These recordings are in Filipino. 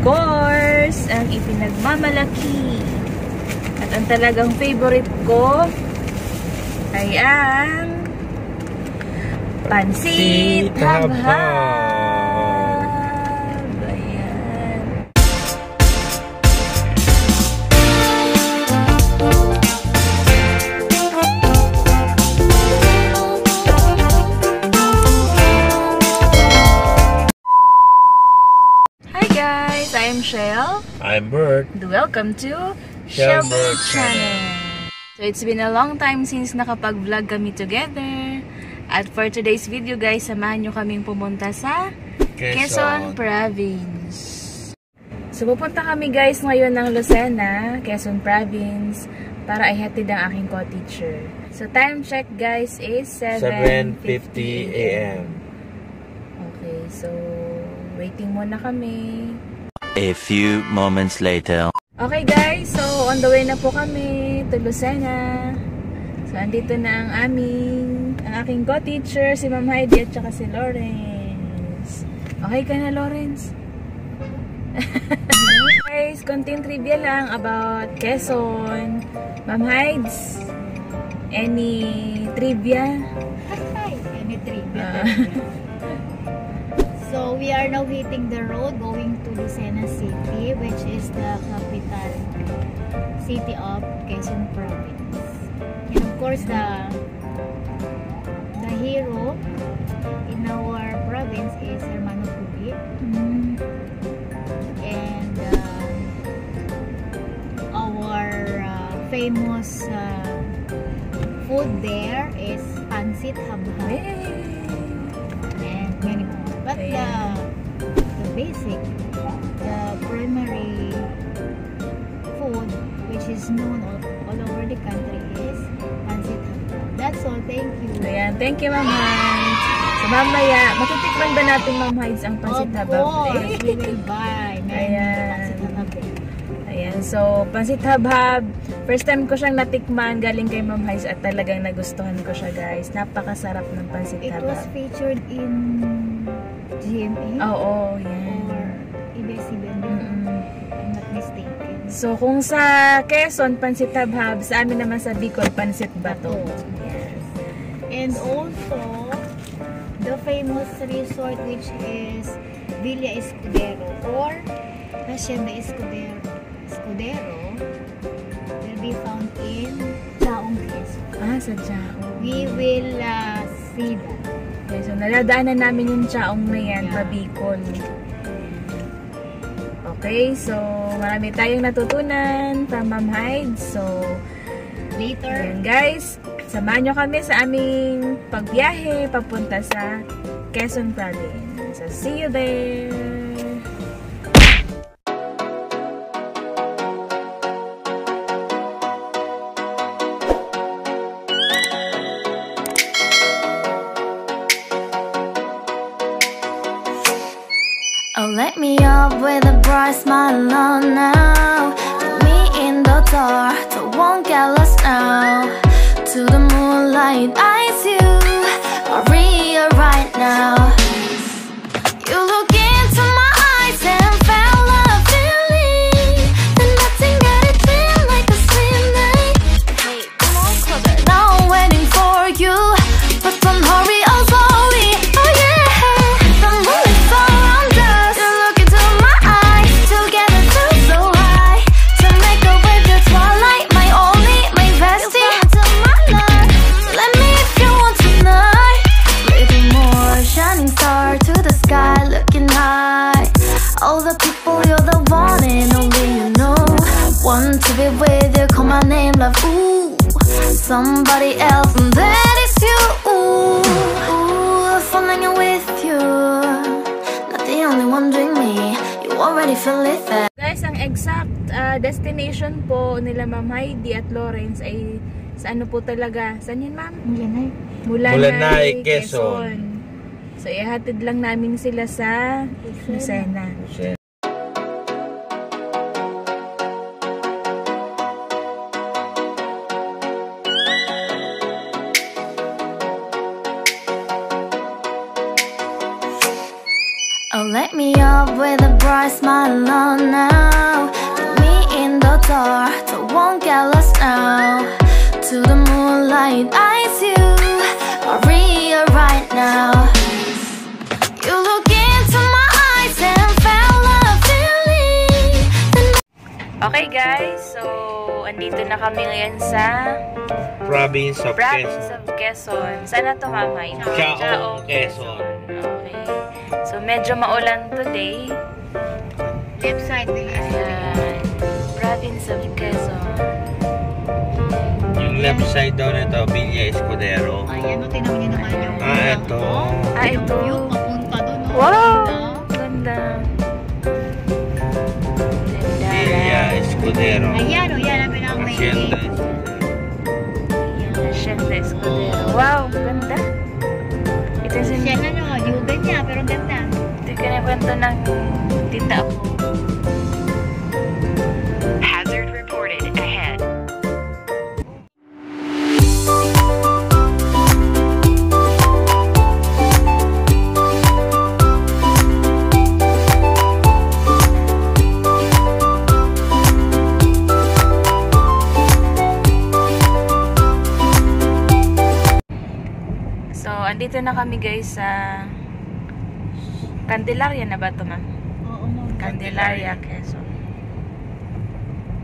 course, ang ipinagmamalaki at ang talagang favorite ko ay ang pansit habhab. Ayan. Hi guys, I am Shell. I'm Bert. Welcome to Shell Bert Channel. So it's been a long time since nakapag-vlog kami together. At for today's video guys, samahan nyo kaming pumunta sa Quezon Province. So pupunta kami guys ngayon ng Lucena, Quezon Province, para ihatid ang aking co-teacher. So time check guys is 7:50 AM. Okay, so waiting muna kami. A few moments later. Okay guys, so on the way na po kami to Lucena. So andito na ang aking co-teacher, si Ma'am Heidi at saka si Lawrence. Okay ka na, Lawrence? Guys, konting trivia lang about Quezon. Ma'am Heids, any trivia? Any trivia? So we are now hitting the road going to Lucena City, which is the capital city of Quezon Province. And of course, the hero in our province is Hermano Puig. And our famous food there is pansit habhab. And many more. But the basic, the primary food which is known all over the country is pansit habhab. That's all. Thank you. Ayan, thank you Ma'am Heids. So mamaya, matitikman ba natin Ma'am Heids ang pansit habhab? Of course, we will buy. Ayan. Pansit habhab. Ayan, so pansit habhab, first time ko siyang natikman galing kay Ma'am Heids at talagang nagustuhan ko siya guys. Napakasarap ng pansit habhab. It was featured in GMA? Oo, yan. Or ABS-CBN, I'm not mistaken. So, kung sa Quezon, pansit habhab, sa amin naman sa Bicol, pansit bato. Yes. And also, the famous resort which is Villa Escudero or Hacienda Escudero will be found in Chaong, Quezon. Ah, sa Chaong. We will see that. Okay, so naladaanan namin yung Chaong na yan, pa Bicol. Okay, so marami tayong natutunan from Ma'am Heids. So, later, ayan guys, samahan nyo kami sa aming pagbiyahe papunta sa Quezon Province. So, see you there! Oh, let me up with a bright smile on now. Put me in the dark, so won't get lost now. To the moonlight, eyes you, Maria right now. You look into my eyes and felt a feeling. Then nothing got it feel like a sweet night. Hey, come on, closer. Now I'm waiting for you, but don't hurry, oh slowly. Oh yeah, the moonlight surrounds us. You look into my eyes, together feel so high. To make a wave, the twilight, my only, my bestie. You fall into my life. Let me if you want tonight. Little more shining star to the sky, looking high. All the people, you're the one and only you know. Want to be with you, call my name, love. Ooh, somebody else, and that is you. Ooh, falling with you. Not the only one doing me. You already feel it there. Guys, ang exact destination po nila Ma'am Heidi at Lawrence ay sa ano po talaga? Saan yun, Ma'am? Mulanay. Mulanay, Quezon. So, ihatid lang namin sila sa Lucena. Oh, let me up with a a bright smile on now. Put me in the dark, so won't get lost now. To the moonlight, eyes you, Maria right now. You look into my eyes and felt a feeling. Okay guys, so andito na kami ngayon sa Province of Quezon. Saan na to, Mama? Chaong, Quezon. Okay. So medyo maulan today. Left side na Ayan. Province of Quezon. Yung left side daw nito, Villa Escudero. Ayan, tinan niyo naman yung Ito. Ito. yung papunta doon. Wow! Ganda. Villa Escudero. Ayan, yan ang pinaka-main Hacienda gate. Hacienda Escudero. Wow, ganda. Ito yung Siya na no, yugan niya, pero ganda. ito yung kinikwento ng tita ko. Hazard reported ahead. So, andito na kami guys sa Candelaria na ba ito, ma'am? Oo, ma'am. Candelaria, Quezon.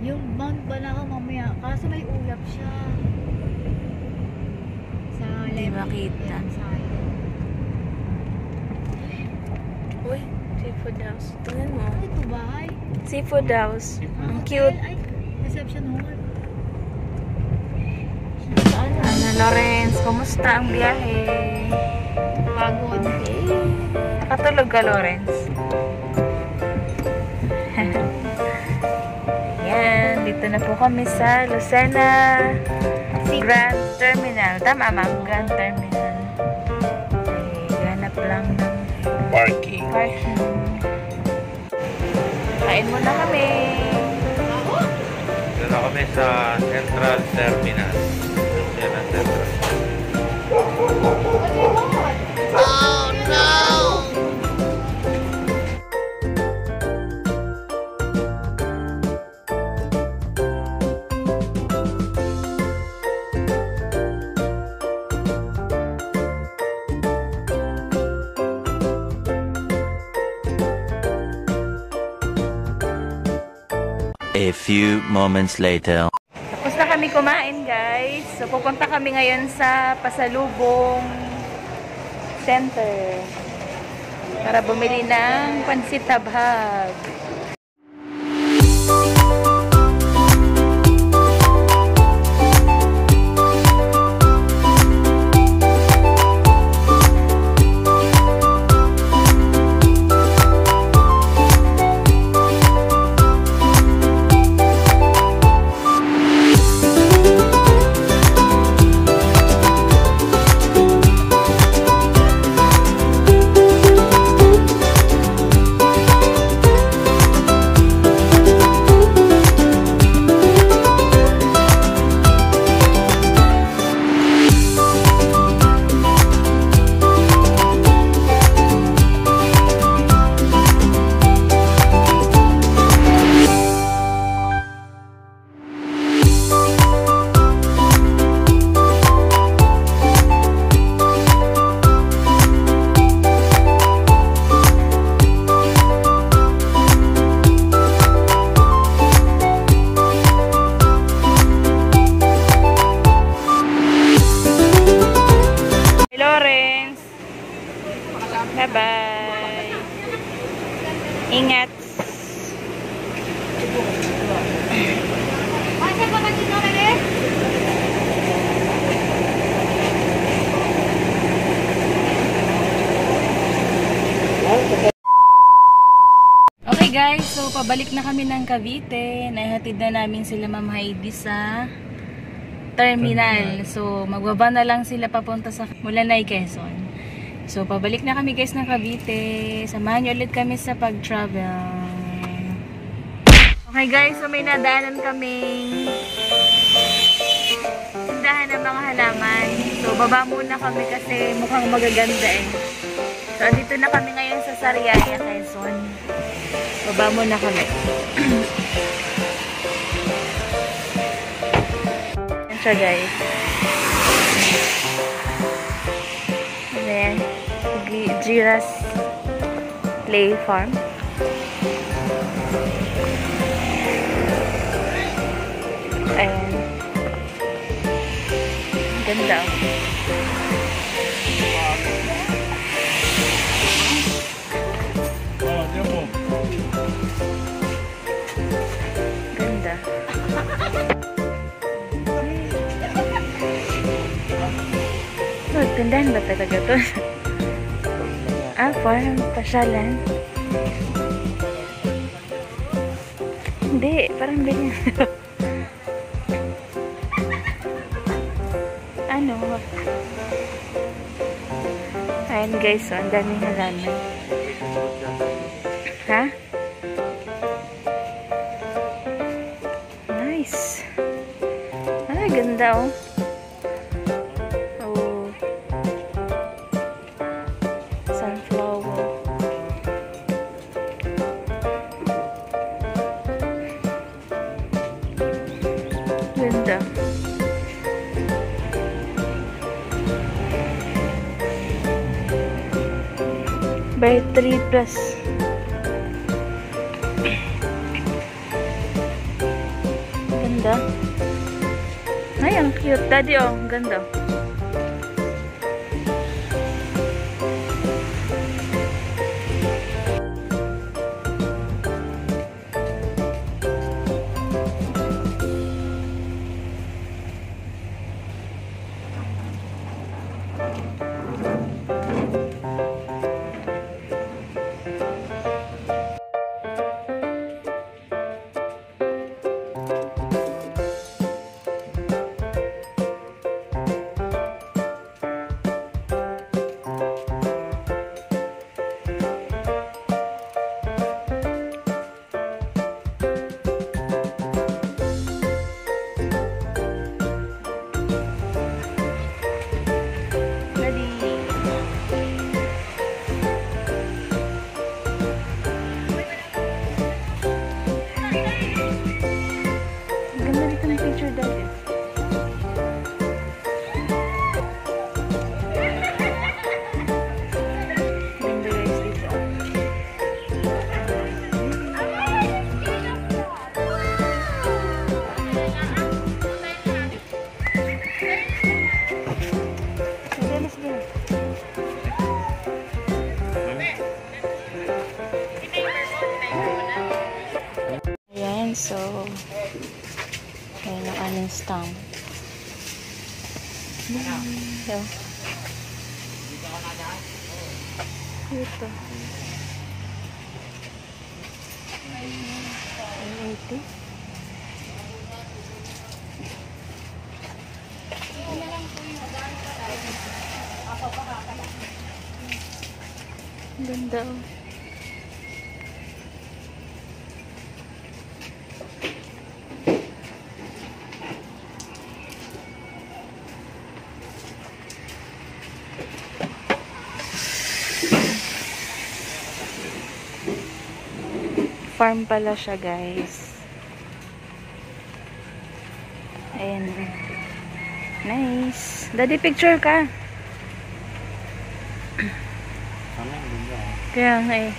Yung mount ba na mamaya? Kaso may ulap siya. Sa Hindi left. makita. Left side. Uy, seafood house. Tingnan mo. Ano ito bahay? Seafood house. Ang Hotel? cute. Ay, reception hall. Ana Lawrence, kumusta ang biyahe? Pagod. Nakatulog ka, Lawrence? Yan, dito na po kami sa Lucena Grand Terminal. Tama, ma'am? Grand Terminal. Okay, ganap lang ng Parking. parking. Kain muna kami. Dito na kami sa Central Terminal. Yan ang Central. A few moments later. Tapos na kami kumain, guys. So, pupunta kami ngayon sa Pasalubong Center para bumili ng pansit tabhag. Lawrence. Bye-bye. Ingat. Okay guys, so pabalik na kami ng Cavite. Naihatid na namin sila Ma'am Heidi sa terminal. So magbaba na lang sila papunta sa Mulanay, Quezon. So pabalik na kami guys ng Cavite. Samahan niyo ulit kami sa pag-travel. Okay guys, so may nadaanan kaming tindahan ng mga halaman. So baba muna kami kasi mukhang magaganda eh. So dito na kami ngayon sa Sariaya, Quezon. Baba mo na kami. Yan siya guys. Ayan. Gira's Play Farm. Ayan. Ganda. Ganda. Gandahan ba talaga to? Farm, pasyalan. Hindi, parang ganyan. Ano? Ayan guys, so ang daming halaman. Ha? Nice. Ganda oh. Oh. Sunflower. Ganda. By 3 plus. Ganda. Ay, ang cute. Daddy, oh. Ang ganda. So, ayan ang aming stamp. So, ito. 80. Ganda oh. Farm pala siya, guys. Ayan. Nice. Daddy, picture ka. Kaya nga eh.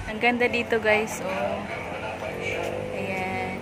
Ang ganda dito, guys. Oh. Ayan.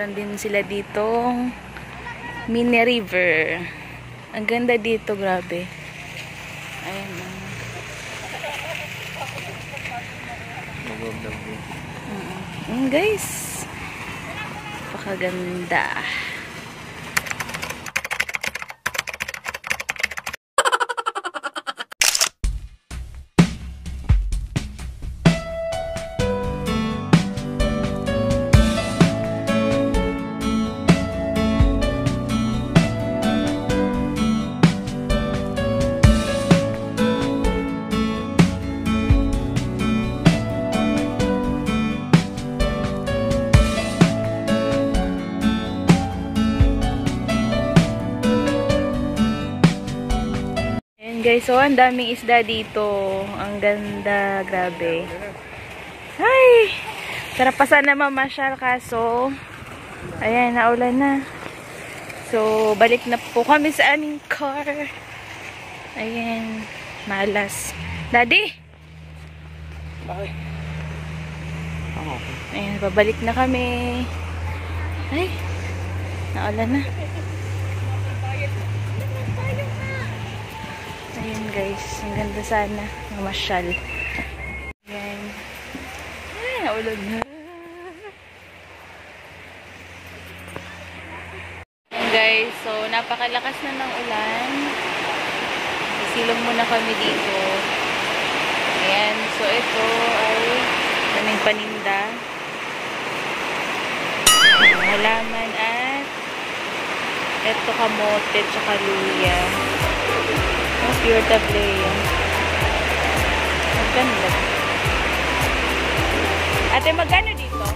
Meron din sila ditong mini river. Ang ganda dito, grabe. Ayan na. Guys, napakaganda. Guys, so ang daming isda dito. Ang ganda, grabe. Ay! Sarap pa sana mamasyal kaso ayan, naulan na. So, balik na po kami sa aming car. Ayan, malas. Daddy! Bakit? Ayan, babalik na kami. Ay! Naulan na. Ayan guys, ang ganda sana mamasyal. Ayan. Ay, naulan na. Ayan guys, so napakalakas na ng ulan. Silong muna kami dito. Ayan, so ito ay daming paninda. Halaman at ito kamote tsaka luya. Pure tablea. Maganda. Ate, magkano dito?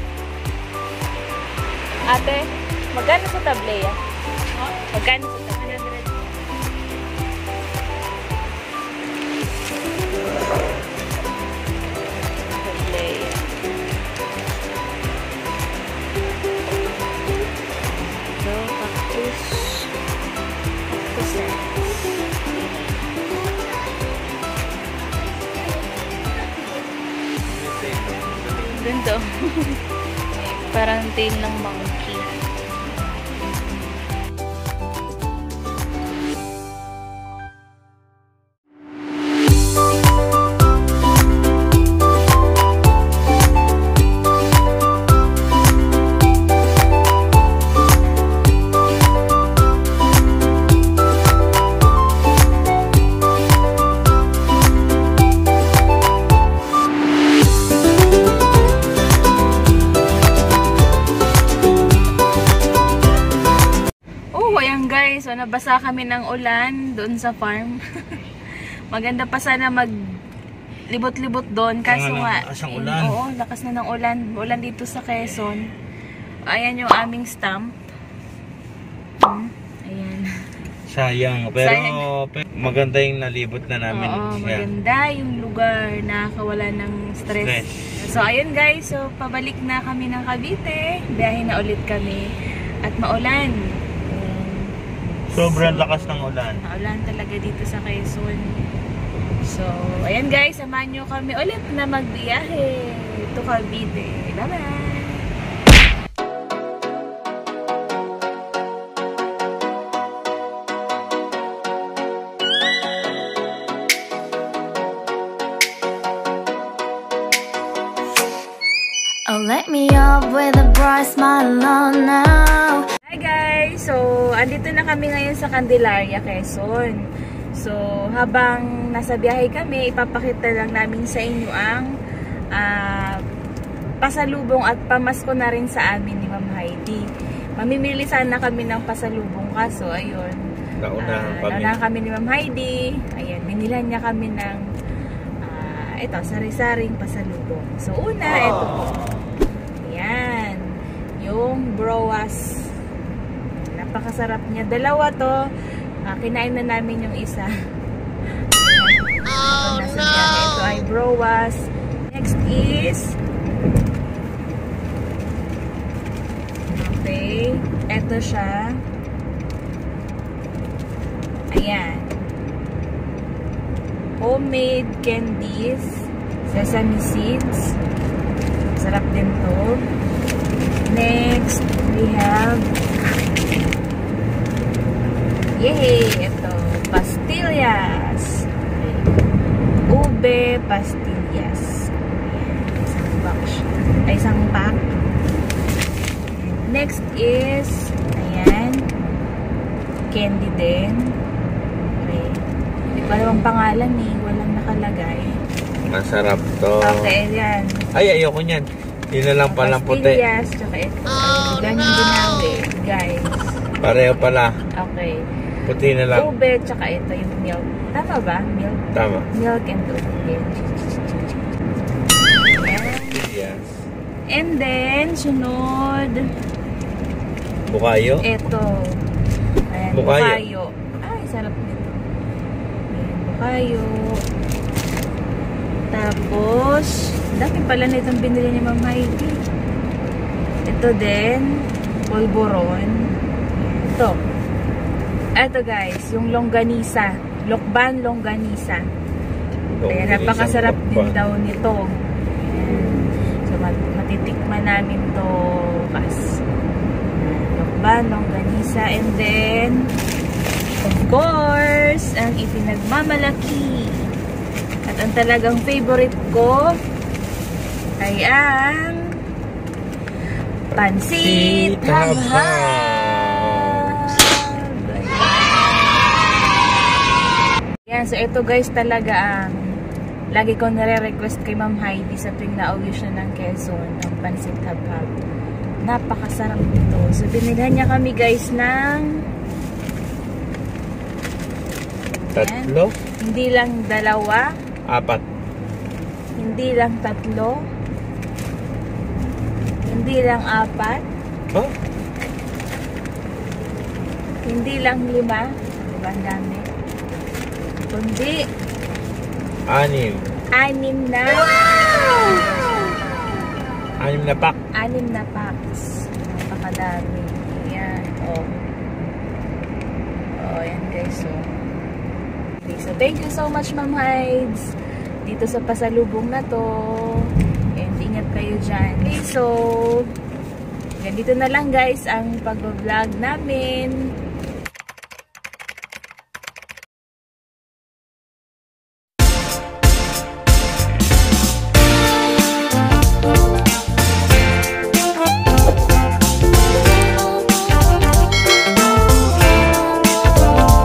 Ate, magkano sa tablea? Magkano sa tablea? 100. Tablea. So, cactus. Cactus. Ganda. Parang tail ng monkey. So, nabasa kami ng ulan doon sa farm. Maganda pa sana mag-libot-libot doon. Kaso nga, oo, lakas na ng ulan. Ulan dito sa Quezon. Ayan yung aming stamp. Ayan. Sayang. Pero maganda yung nalibot na namin. Oo, maganda yung lugar. Nakakawala ng stress. So, ayun guys. So, pabalik na kami ng Cavite. Biyahe na ulit kami. At maulan. Sobrang lakas ng ulan. Naulan talaga dito sa Quezon. So, ayan guys, samahan nyo kami ulit na magbiyahe to Cavite. Bye-bye! Oh, let me up with a bright smile on now. Hi guys! So, andito na kami ngayon sa Candelaria, Quezon. So, habang nasa biyahe kami, ipapakita lang namin sa inyo ang pasalubong at pamasko na rin sa amin ni Ma'am Heidi. Mamimili sana kami ng pasalubong kaso, ayun. Naunahan kami ni Ma'am Heidi. Ayan, binilan niya kami ng ito, sari-saring pasalubong. So, una, ito po. Ayan. Yung browas. Napakasarap niya. Dalawa to. Kinain na namin yung isa. Oh, no! Ito ay browas. Next is okay. Ito siya. Ayan. Homemade candies. Sesame seeds. Sarap din to. Next, we have ito, pastillas. Okay. Ube pastillas. Isang box. Ay, isang pack. Next is, ayan, candy din. Okay. Hindi ko alam ang pangalan eh. Walang nakalagay. Masarap to. Okay, ayan. Ay, ayoko niyan. Yun na lang palang puti. Pastillas, tsaka ito. Ganyan ginawi, guys. Pareho pala. Okay. Puti na lang. Ube, tsaka ito yung milk. Tama ba? Milk? Tama. Milk and ube. Ayan. Yes. And then, sunod, Bukayo? ito. Ayan, Bukayo. bukayo. Ay, sarap nito. Ayan, bukayo. Tapos, dami pala na itong binili ni Ma'am Heidi. Ito din, polvoron. Ito. Ito guys, yung longganisa. Lokban longganisa. Kaya napakasarap din daw nito. Ayan. So, matitikman namin to kas. Lokban longganisa. And then, of course, ang ipinagmamalaki. At ang talagang favorite ko ay ang pansit habhab. Yan, so ito guys talaga ang lagi ko nare-request kay Ma'am Heidi sa tuwing nauwi siya ng Quezon, ang pansit habhab. Napakasarap nito. So binilhan niya kami guys ng Tatlo? hindi lang 2, 4. hindi lang 3, hindi lang 4, Oh? hindi lang 5, diba ang dami? Kundi 6. 6 na 6 na pack. 6 na packs. Napakadami. Ayan. Oh, ayan guys. Okay, so thank you so much Ma'am Hides dito sa pasalubong na to. And ingat kayo dyan. Okay, so ganito na lang guys ang pag-vlog namin.